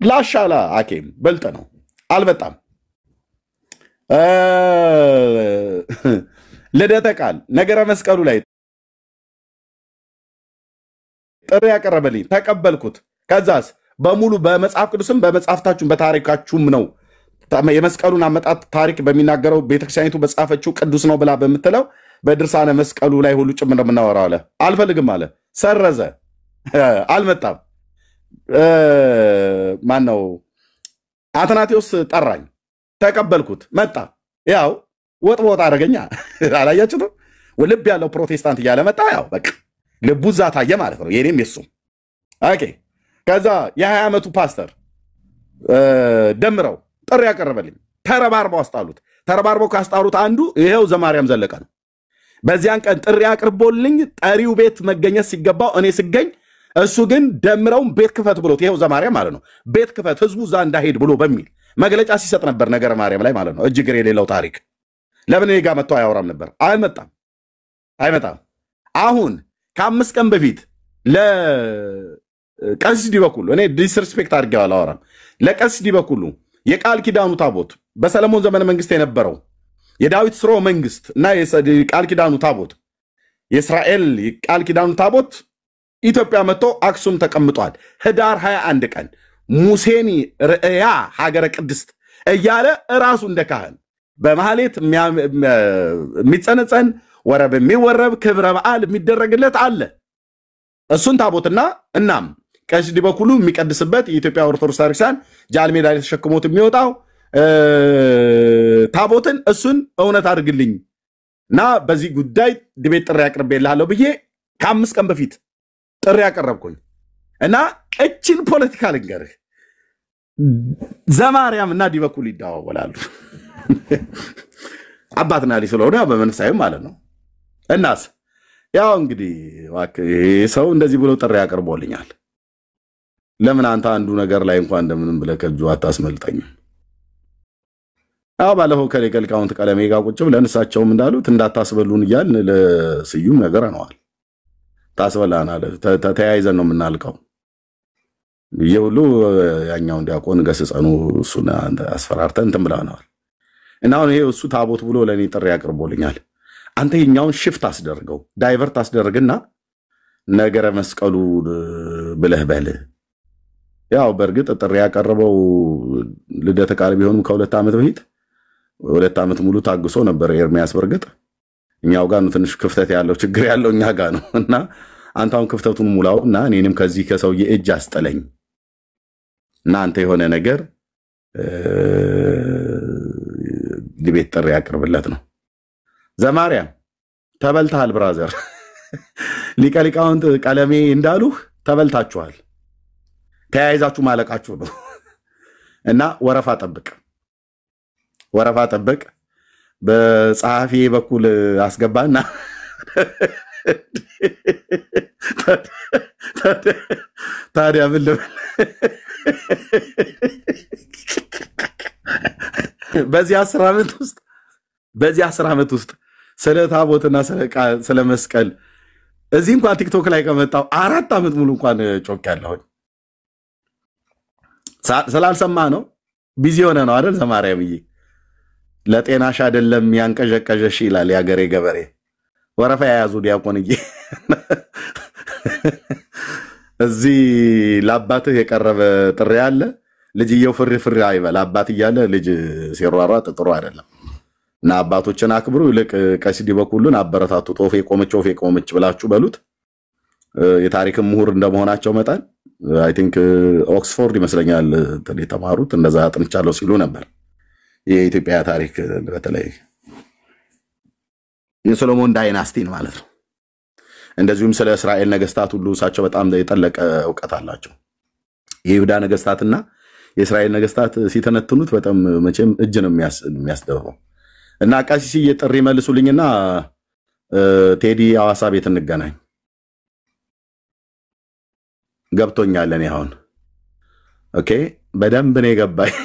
ላሻላ አኬም በልጥ ነው አልመጣም። ልደተ ቃል ነገረ መስቀሉ ላይ ጥሪ ያቀረበልኝ ተቀበልኩት። ከዛስ በሙሉ በመጽሐፍ ቅዱስም በመጽሐፍታችሁም በታሪካችሁም ነው የመስቀሉን አመጣጥ ታሪክ በሚናገረው ቤተክርስቲያኒቱ በጻፈችው ቅዱስ ነው ብላ በምትለው በድርሳነ መስቀሉ ላይ ሁሉ ጭምር እንደምናወራው አለ። አልፈልግም አለ። ሰረዘ። አልመጣም። ማን ነው አትናቴዎስ ጠራኝ፣ ተቀበልኩት። መጣ። ያው ወጥ ወጥ አደረገኛ። አላያችሁትም? ልብ ያለው ፕሮቴስታንት እያለ መጣ። ያው በቃ ልቡ እዛ ታየ ማለት ነው። የኔም የሱም ኦኬ። ከዛ የ20 ዓመቱ ፓስተር ደምረው ጥሪ ያቀረበልኝ ተረባርበው አስጣሉት። ተረባርበው ካስጣሉት አንዱ ይሄው ዘማርያም ዘለቀ ነው። በዚያን ቀን ጥሪ አቅርቦልኝ ጠሪው ቤት መገኘት ሲገባው እኔ ስገኝ እሱ ግን ደምረው ቤት ክፈት ብሎት ይሄው ዘማርያም ማለት ነው ቤት ክፈት ህዝቡ እዛ እንዳይሄድ ብሎ በሚል መግለጫ ሲሰጥ ነበር ነገረ ማርያም ላይ ማለት ነው። እጅግር የሌለው ታሪክ ለምን እኔ ጋር መጥቶ አያወራም ነበር? አይመጣም። አሁን ከ5 ቀን በፊት ለቀሲስ ዲበኩሉ እኔ ዲስሪስፔክት አድርጌው አላወራም። ለቀሲስ ዲበኩሉ የቃል ኪዳኑ ታቦት በሰለሞን ዘመነ መንግስት የነበረው የዳዊት ስርወ መንግስት እና የቃል ኪዳኑ ታቦት የእስራኤል ቃል ኪዳኑ ታቦት ኢትዮጵያ መጥቶ አክሱም ተቀምጧል። ህዳር 21 ቀን ሙሴኒ ርእያ ሀገረ ቅድስት እያለ እራሱ እንደ ካህን በማህሌት የሚጸነጸን ወረብ የሚወረብ ክብረ በዓል የሚደረግለት አለ። እሱን ታቦትና እናም ቀሲስ ዲበኩሉ የሚቀድስበት የኢትዮጵያ ኦርቶዶክስ ታሪክሳን ጃልሜዳ ላይ ተሸክሞት የሚወጣው ታቦትን እሱን እውነት አድርግልኝ እና በዚህ ጉዳይ ድቤት ጥሪ አቅርቤልሃለሁ ብዬ ከ5 ቀን በፊት ጥሪ ያቀረብኩኝ እና እችን ፖለቲካ ልንገርህ፣ ዘማርያም እና ዲበኩሉ ይደዋወላሉ። አባትና ልጅ ስለሆነ በመንፈሳዊ ማለት ነው። እናስ ያው እንግዲህ ሰው እንደዚህ ብሎ ጥሪ ያቀርቦልኛል። ለምን አንተ አንዱ ነገር ላይ እንኳን እንደምንም ብለህ ከእጁ አታስመልጠኝም? ያው ባለፈው ከሊቃውንት ቀለሜ ጋር ቁጭ ብለን እሳቸውም እንዳሉት እንዳታስበሉን እያልን ለስዩም ነገር አነዋል። ታስበላናል፣ ተያይዘን ነው የምናልቀው። ይሁሉ ያኛው ዲያቆን ገስጸኑ እሱን አስፈራርተን እንትን ብለናል። እና አሁን ይሄ እሱ ታቦት ብሎ ለኔ ጥሪ ያቀርቦልኛል። አንተ የኛውን ሽፍት አስደርገው ዳይቨርት አስደርግና ነገረ መስቀሉ ብለህ በል። ያው በእርግጥ ጥሪ ያቀረበው ልደተ ቃል ቢሆንም ከ2 ዓመት በፊት 2 ዓመት ሙሉ ታግሶ ነበር ኤርሚያስ። በእርግጥ እኛው ጋር ነው ትንሽ ክፍተት ያለው ችግር ያለው እኛ ጋር ነው። እና አንተ አሁን ክፍተቱን ሙላውና እኔንም ከዚህ ከሰውዬ እጅ አስጠለኝ እና አንተ የሆነ ነገር ዲቤት ጥሪ ያቀርብለት ነው። ዘማርያም ተበልተሃል ብራዘር። ሊቃውንት ቀለሜ እንዳሉህ ተበልታችኋል። ተያይዛችሁ ማለቃችሁ ነው። እና ወረፋ ጠብቅ። በጸሐፊ በኩል አስገባና ታዲያ ምን ልበል? በዚህ 10 ዓመት ውስጥ ስለ ታቦትና ስለ መስቀል እዚህ እንኳን ቲክቶክ ላይ ከመጣው 4 ዓመት ሙሉ እንኳን ጮክ ያለሁኝ ስላልሰማ ነው። ቢዚ ሆነ ነው አይደል? ዘማርያምዬ ለጤናሽ አይደለም ያንቀዠቀዠሽ ይላል ያገሬ ገበሬ። ወረፋ የያዙ ዲያቆንዬ እዚህ ለአባትህ የቀረበ ጥሪ አለ። ልጅየው ፍሪ አይበል። አባት እያለ ልጅ ሲሯሯጥ ጥሩ አይደለም። እና አባቶችን አክብሩ። ይልቅ ቀሲስ ዲበኩሉን አበረታቱ። ጦፌ ቆመች ብላችሁ በሉት። የታሪክ ምሁር እንደመሆናቸው መጠን አይ ቲንክ ኦክስፎርድ ይመስለኛል የተማሩት እንደዛ አጥንቻለሁ ሲሉ ነበር። የኢትዮጵያ ታሪክ በተለይ የሶሎሞን ዳይናስቲን ማለት ነው። እንደዚሁም ስለ እስራኤል ነገስታት ሁሉ እሳቸው በጣም የጠለቀ እውቀት አላቸው። የይሁዳ ነገስታትና የእስራኤል ነገስታት ሲተነትኑት በጣም መቼም እጅ ነው የሚያስደርበው። እና ቀሲስዬ ጥሪ መልሱልኝና ቴዲ አዋሳ ቤት እንገናኝ። ገብቶኛል። እኔ አሁን ኦኬ በደንብ ነው የገባኝ።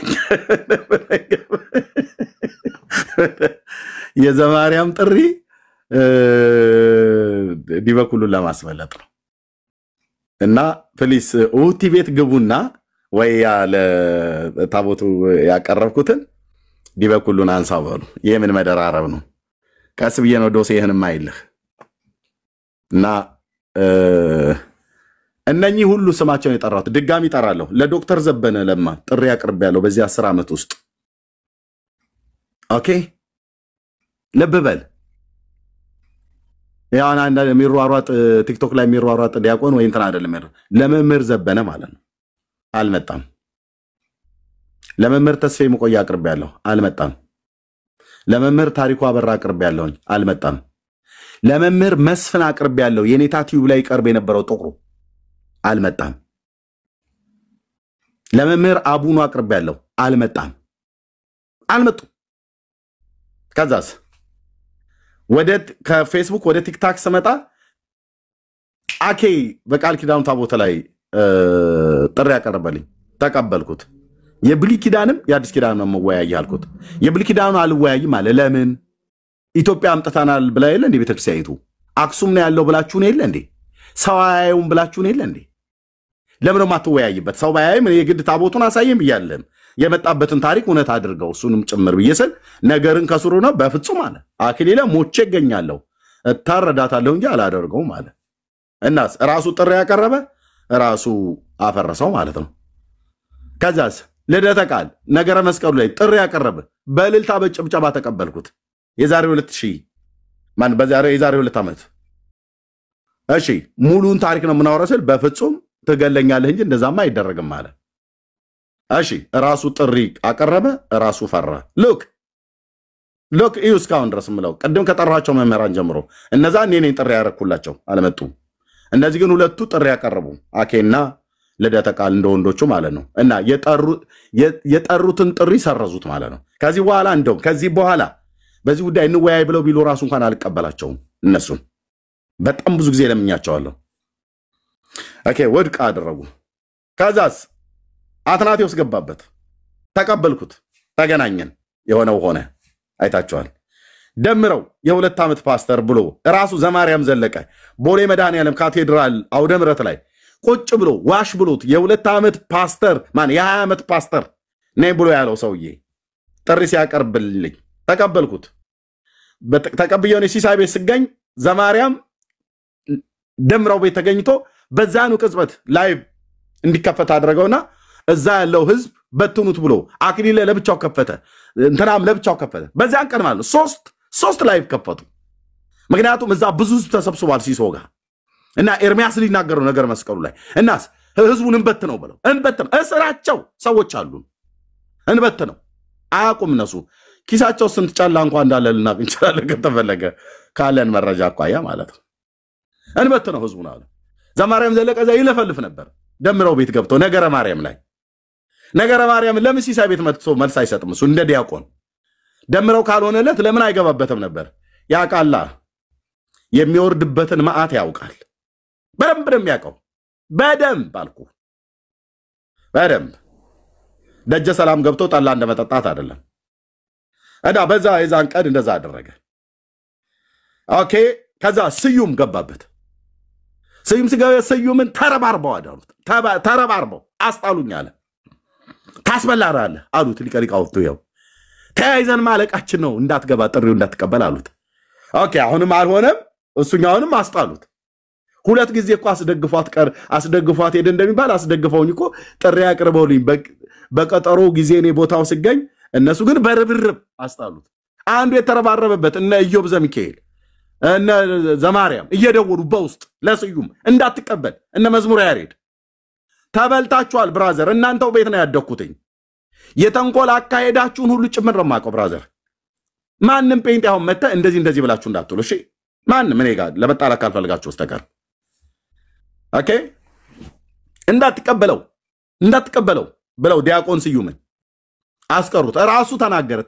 የዘማርያም ጥሪ ዲበኩሉን ለማስመለጥ ነው። እና ፕሊስ ኡቲ ቤት ግቡና ወይ ያለ ታቦቱ ያቀረብኩትን ዲበኩሉን አንሳው በሉ። የምን መደራረብ ነው? ቀስ ብዬ ነው ዶሴ ይሄን ማይልህ እና እነኚህ ሁሉ ስማቸውን የጠራሁት ድጋሚ እጠራለሁ። ለዶክተር ዘበነ ለማ ጥሪ ያቀርባለሁ በዚህ 10 ዓመት ውስጥ። ኦኬ ልብ በል ያው አንድ የሚሯሯጥ ቲክቶክ ላይ የሚሯሯጥ ዲያቆን ወይ እንትን አይደለም ለመምህር ዘበነ ማለት ነው አልመጣም ለመምህር ተስፋዬ መቆያ አቅርቤያለሁ አልመጣም ለመምህር ታሪኩ አበራ አቅርቤያለሁ አልመጣም ለመምህር መስፍን አቅርቤያለሁ የኔታ ቲዩብ ላይ ቀርብ የነበረው ጥቁሩ አልመጣም ለመምህር አቡኑ አቅርቤያለሁ አልመጣም ከዛስ ወደ ከፌስቡክ ወደ ቲክታክ ስመጣ አኬ በቃል ኪዳኑ ታቦት ላይ ጥሪ ያቀርበልኝ ተቀበልኩት የብሉይ ኪዳንም የአዲስ ኪዳን ነው መወያይ ያልኩት የብሉይ ኪዳኑ አልወያይም አለ ለምን ኢትዮጵያ አምጥተናል ብላ የለ እንዴ ቤተክርስቲያኒቱ አክሱም ነው ያለው ብላችሁ ነው የለ እንዴ ሰዋያዩን ብላችሁ ነው የለ እንዴ ለምን ነው ማትወያይበት ሰው ባያይም የግድ ታቦቱን አሳየም ይያለም የመጣበትን ታሪክ እውነት አድርገው እሱንም ጭምር ብየሰል ነገርን ከስሩ ነው በፍጹም አለ አክሊለ ሞቼ ገኛለሁ እታረዳታለሁ እንጂ አላደርገውም አለ እናስ ራሱ ጥሪ ያቀረበ ራሱ አፈረሰው ማለት ነው ከዛስ ልደተ ቃል ነገረ መስቀሉ ላይ ጥሪ ያቀረበ በእልልታ በጭብጨባ ተቀበልኩት የዛሬ 2000 ማን የዛሬ 2 ዓመት እሺ ሙሉን ታሪክ ነው የምናወራው በፍጹም ትገለኛለህ እንጂ እንደዛማ አይደረግም አለ እሺ ራሱ ጥሪ አቀረበ ራሱ ፈራ ሉክ እስካሁን ድረስ ምለው ቀደም ከጠራቸው መምህራን ጀምሮ እነዛ እኔ ጥሪ ያረኩላቸው አልመጡም እነዚህ ግን ሁለቱ ጥሪ ያቀረቡ አኬና ልደተ ቃል እንደወንዶቹ ማለት ነው እና የጠሩትን ጥሪ ሰረዙት ማለት ነው ከዚህ በኋላ በዚህ ጉዳይ እንወያይ ብለው ቢሉ ራሱ እንኳን አልቀበላቸውም እነሱን በጣም ብዙ ጊዜ ለምኛቸዋለሁ ኦኬ ወድቅ አደረጉ ከዛስ አትናቴዎስ ገባበት ተቀበልኩት ተገናኘን የሆነው ሆነ አይታችኋል ደምረው የ2 ዓመት ፓስተር ብሎ ራሱ ዘማርያም ዘለቀ ቦሌ መድኃኔዓለም ካቴድራል አውደ ምሕረት ላይ ቁጭ ብሎ ዋሽ ብሎት የ2 ዓመት ፓስተር የ20 ዓመት ፓስተር ነይ ብሎ ያለው ሰውዬ ጥሪ ሲያቀርብልኝ ተቀበልኩት ተቀብየው ነው ሲሳይ ቤት ስገኝ ዘማርያም ደምረው ቤት ተገኝቶ በዛኑ ቅጽበት ላይቭ እንዲከፈት አድርገውና እዛ ያለው ህዝብ በትኑት ብሎ አክሊለ ለብቻው ከፈተ እንትናም ለብቻው ከፈተ በዛን ቀን ማለት ሶስት ላይቭ ከፈቱ ምክንያቱም እዛ ብዙ ህዝብ ተሰብስቧል ሲሶጋ እና ኤርሚያስ ሊናገረው ነገር መስቀሉ ላይ እናስ ህዝቡን እንበትነው ብለው እስራቸው ሰዎች አሉ እንበትነው አያቁም እነሱ ኪሳቸው ስንት ጫላ እንኳን እንዳለ ልናቅ እንችላለን ከተፈለገ ካለን መረጃ አቋያ ማለት ነው እንበትነው ህዝቡን አለ ዘማርያም ዘለቀ ዘ ይለፈልፍ ነበር ደምረው ቤት ገብቶ ነገረ ማርያም ለምን ሲሳይ ቤት መጥቶ መልስ አይሰጥም እሱ እንደ ዲያቆን ደምረው ካልሆነለት ለምን አይገባበትም ነበር ያቃላ የሚወርድበትን መዓት ያውቃል በደንብ የሚያውቀው በደንብ አልኩ በደንብ ደጀ ሰላም ገብቶ ጣላ እንደመጠጣት አይደለም እዳ በዛ የዛን ቀን እንደዛ አደረገ ኦኬ ከዛ ስዩም ገባበት ስዩምን ተረባርበው አስጣሉኝ አለ ታስበላራለህ አሉት ሊቀሪቃውቱ ይው ተያይዘን ማለቃችን ነው እንዳትገባ ጥሪው እንዳትቀበል አሉት ኦኬ አሁንም አልሆነም እሱኛውንም አስጣሉት ሁለት ጊዜ እኮ አስደግፏት ሄደ እንደሚባል አስደግፈውኝ እኮ ጥሪ ያቀርበውልኝ በቀጠሮ ጊዜ እኔ ቦታው ሲገኝ እነሱ ግን በርብርብ አስጣሉት አንዱ የተረባረበበት እነ ኢዮብ ዘሚካኤል እነ ዘማርያም እየደወሉ በውስጥ ለስዩም እንዳትቀበል እነ መዝሙር ያሬድ ተበልታችኋል ብራዘር እናንተው ቤት ነው ያደኩትኝ የተንኮል አካሄዳችሁን ሁሉ ጭምር ማቀው ብራዘር ማንንም ጴንጤ አሁን መተ እንደዚህ ብላችሁ እንዳትሉ እሺ ማንንም እኔ ጋር ለመጣላ ካልፈልጋችሁ ወስተቀር ኦኬ እንዳትቀበለው ብለው ዲያቆን ስዩምን አስቀሩት ራሱ ተናገረ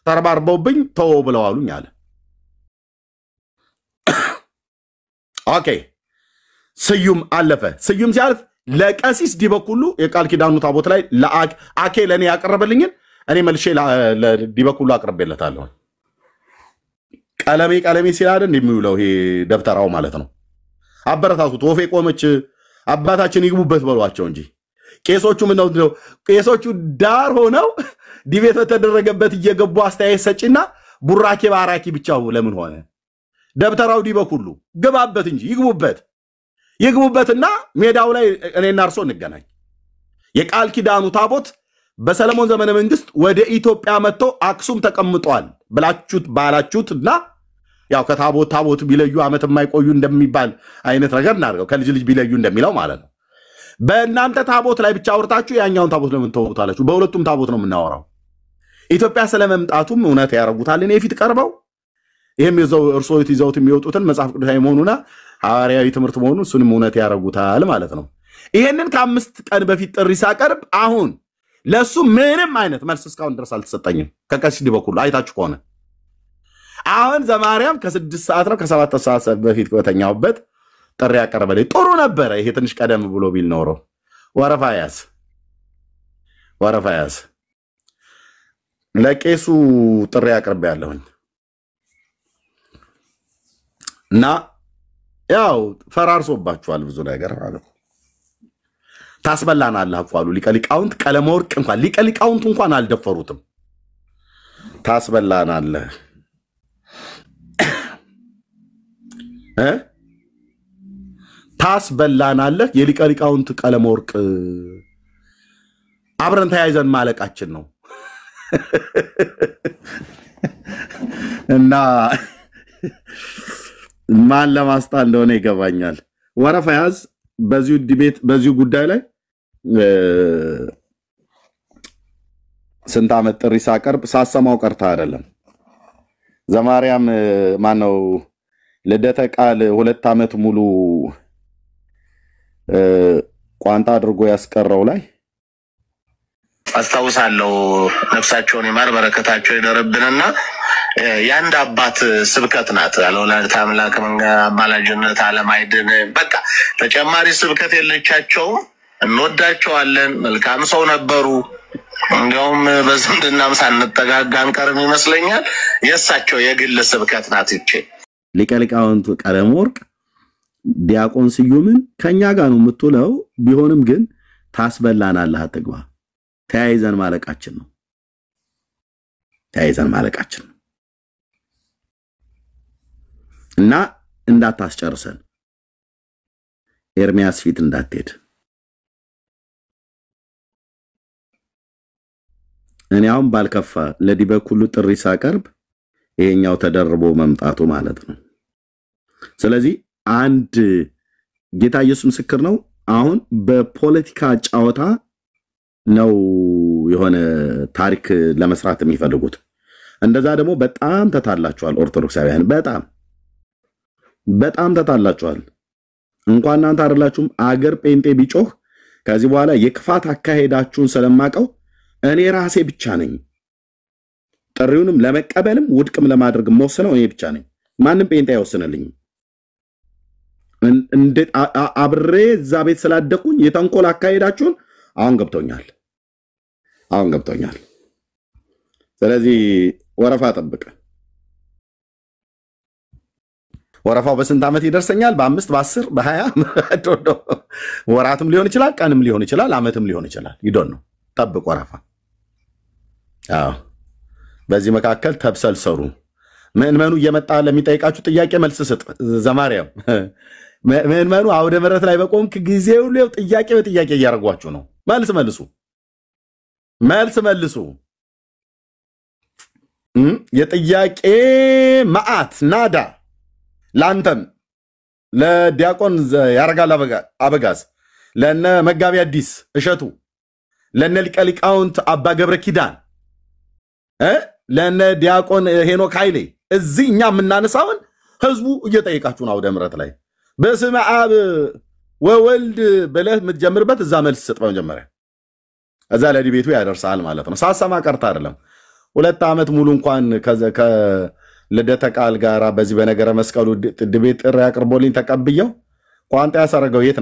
ተረባርበውብኝ ተው ብለው አሉኝ አለ ኦኬ ስዩም አለፈ ስዩም ሲያልፍ ለቀሲስ ዲበኩሉ የቃል ኪዳኑ ታቦት ላይ ለአኬ ለኔ ያቀርበልኝን እኔ መልሼ ለዲበኩሉ አቅርቤለታለሁ ቀለሜ ሲላደ እንደሚውለው ይሄ ደብተራው ማለት ነው አበረታቱት ወፌ ቆመች አባታችን ይግቡበት በሏቸው እንጂ ቄሶቹ ምን ነው ቄሶቹ ዳር ሆነው ዲቤት ተደረገበት እየገቡ አስተያየት ሰጪና ቡራኬ ባራኪ ብቻው ለምን ሆነ ደብተራው ዲበኩሉ ግባበት እንጂ ይግቡበትና ሜዳው ላይ እኔና አርሶ እንገናኝ የቃል ኪዳኑ ታቦት በሰለሞን ዘመነ መንግስት ወደ ኢትዮጵያ መጥቶ አክሱም ተቀምጧል ብላችሁት ባላችሁትና ያው ከታቦት ቢለዩ ዓመት የማይቆዩ እንደሚባል አይነት ነገር እናድርገው ከልጅ ልጅ ቢለዩ እንደሚለው ማለት ነው። በእናንተ ታቦት ላይ ብቻ አውርታችሁ ያኛውን ታቦት ለምን ተወሩታላችሁ? በሁለቱም ታቦት ነው የምናወራው። ኢትዮጵያ ስለመምጣቱም እውነት ያረጉታል እኔ ፊት ቀርበው ይሄም እርሶ ይዘውት የሚወጡትን መጽሐፍ ቅዱሳዊ መሆኑና ሐዋርያዊ ትምህርት መሆኑ እሱንም እውነት ያረጉታል ማለት ነው። ይሄንን ከ5 ቀን በፊት ጥሪ ሳቀርብ አሁን ለሱ ምንም አይነት መልስ እስካሁን ድረስ አልተሰጠኝም። ከቀሲስ በኩል አይታችሁ ከሆነ አሁን ዘማርያም ከ6 ሰዓት ነው ከ7 ሰዓት በፊት በተኛውበት ጥሪ ያቀርበልኝ ጥሩ ነበረ። ይሄ ትንሽ ቀደም ብሎ ቢል ኖሮ ወረፋ ያዝ ለቄሱ ጥሪ ያቀርባለሁኝ እና ያው ፈራርሶባችኋል ብዙ ነገር ማለት ታስበላናለህ አቋሉ ሊቀሊቃውንት ቀለመወርቅ እንኳን ሊቀሊቃውንት እንኳን አልደፈሩትም። ታስበላናለህ ታስበላናለህ የሊቀሊቃውንት ቀለመወርቅ አብረን ተያይዘን ማለቃችን ነው እና ማን ለማስታ እንደሆነ ይገባኛል። ወረፋ ያዝ በዚሁ ዲቤት በዚሁ ጉዳይ ላይ ስንት ዓመት ጥሪ ሳቀርብ ሳሰማው ቀርታ አይደለም። ዘማርያም ማነው ልደተ ቃል 2 ዓመት ሙሉ ቋንጣ አድርጎ ያስቀረው ላይ አስታውሳለሁ። ነፍሳቸውን ይማር በረከታቸው ይደርብንና የአንድ አባት ስብከት ናት። ለወላዲተ አምላክ አማላጅነት ዓለማይድን በቃ ተጨማሪ ስብከት የለቻቸውም። እንወዳቸዋለን። መልካም ሰው ነበሩ። እንዲያውም በዝምድናም ሳንጠጋጋ አንቀርም ይመስለኛል። የእሳቸው የግል ስብከት ናት ይቺ። ሊቀ ሊቃውንት ቀለመወርቅ ዲያቆን ስዩምን ከኛ ጋር ነው የምትውለው። ቢሆንም ግን ታስበላናለህ አትግባ። ተያይዘን ማለቃችን ነው። እና እንዳታስጨርሰን ኤርሚያስ ፊት እንዳትሄድ። እኔ አሁን ባልከፋ ለዲበኩሉ ጥሪ ሳቀርብ ይሄኛው ተደርቦ መምጣቱ ማለት ነው። ስለዚህ አንድ ጌታ ኢየሱስ ምስክር ነው። አሁን በፖለቲካ ጫወታ ነው የሆነ ታሪክ ለመስራት የሚፈልጉት። እንደዛ ደግሞ በጣም ተታላችኋል ኦርቶዶክሳውያን፣ በጣም ተታላችኋል። እንኳን እናንተ አይደላችሁም አገር ጴንጤ ቢጮህ ከዚህ በኋላ የክፋት አካሄዳችሁን ስለማቀው እኔ ራሴ ብቻ ነኝ። ጥሪውንም ለመቀበልም ውድቅም ለማድረግ መወሰነው እኔ ብቻ ነኝ። ማንም ጴንጤ አይወስንልኝም። እንደ አብሬ እዛ ቤት ስላደቁኝ የተንኮል አካሄዳችሁን አሁን ገብቶኛል። ስለዚህ ወረፋ ጠብቅ። ወረፋው በስንት ዓመት ይደርሰኛል? በ5 በ10 በ20 ወራትም ሊሆን ይችላል፣ ቀንም ሊሆን ይችላል፣ ዓመትም ሊሆን ይችላል። ይዶን ነው ጠብቅ ወረፋ። አዎ በዚህ መካከል ተብሰልሰሩ። ምእመኑ እየመጣ ለሚጠይቃችሁ ጥያቄ መልስ ስጥ። ዘማርያም ምእመኑ አውደ ምሕረት ላይ በቆምክ ጊዜ ሁሉ ጥያቄ በጥያቄ እያደረጓችሁ ነው። መልስ መልሱ። የጥያቄ ማአት ናዳ ላንተም ለዲያቆን ያረጋል አበጋዝ ለነ መጋቢ አዲስ እሸቱ ለነ ሊቀ ሊቃውንት አባ ገብረ ኪዳን ለነ ዲያቆን ሄኖክ ኃይሌ እዚህ እኛ የምናነሳውን ህዝቡ እየጠየቃችሁ ነው። አውደ ምሕረት ላይ በስመ አብ ወወልድ ብለህ የምትጀምርበት እዛ መልስ ስጥ በመጀመሪያ። እዛ ለዲቤቱ ያደርሳል ማለት ነው። ሳሰማ ቀርታ አይደለም። 2 ዓመት ሙሉ እንኳን ከልደተ ቃል ጋራ በዚህ በነገረ መስቀሉ ዲቤት ጥሪ አቅርቦልኝ ተቀብየው ቋንጣ ያሰረገው የት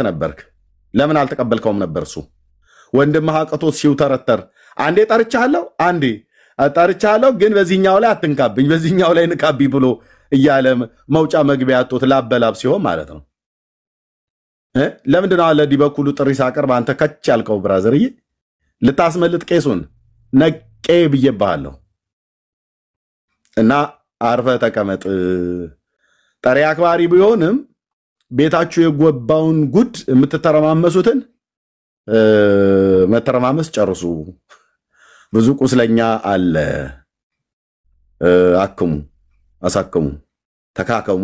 ነበርክ? ለምን አልተቀበልከውም ነበር? እሱ ወንድምህ አቅቶት ሲውተረተር አንዴ ጠርቻለሁ ግን በዚህኛው ላይ አትንካብኝ፣ በዚህኛው ላይ ንካብኝ ብሎ እያለ መውጫ መግቢያ አጥቶት ላበላብ ሲሆን ማለት ነው። ለምንድነው አለ ዲበኩሉ ጥሪ ሳቀርብ አንተ ከች ያልከው? ብራዘርዬ ልታስመልጥ ቄሱን ነቄ ብዬብሃለሁ እና አርፈ ተቀመጥ። ጠሪ አክባሪ ቢሆንም ቤታችሁ የጎባውን ጉድ የምትተረማመሱትን መተረማመስ ጨርሱ። ብዙ ቁስለኛ አለ። አክሙ፣ አሳክሙ፣ ተካከሙ።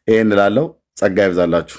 ይሄን እላለሁ። ጸጋ ይብዛላችሁ።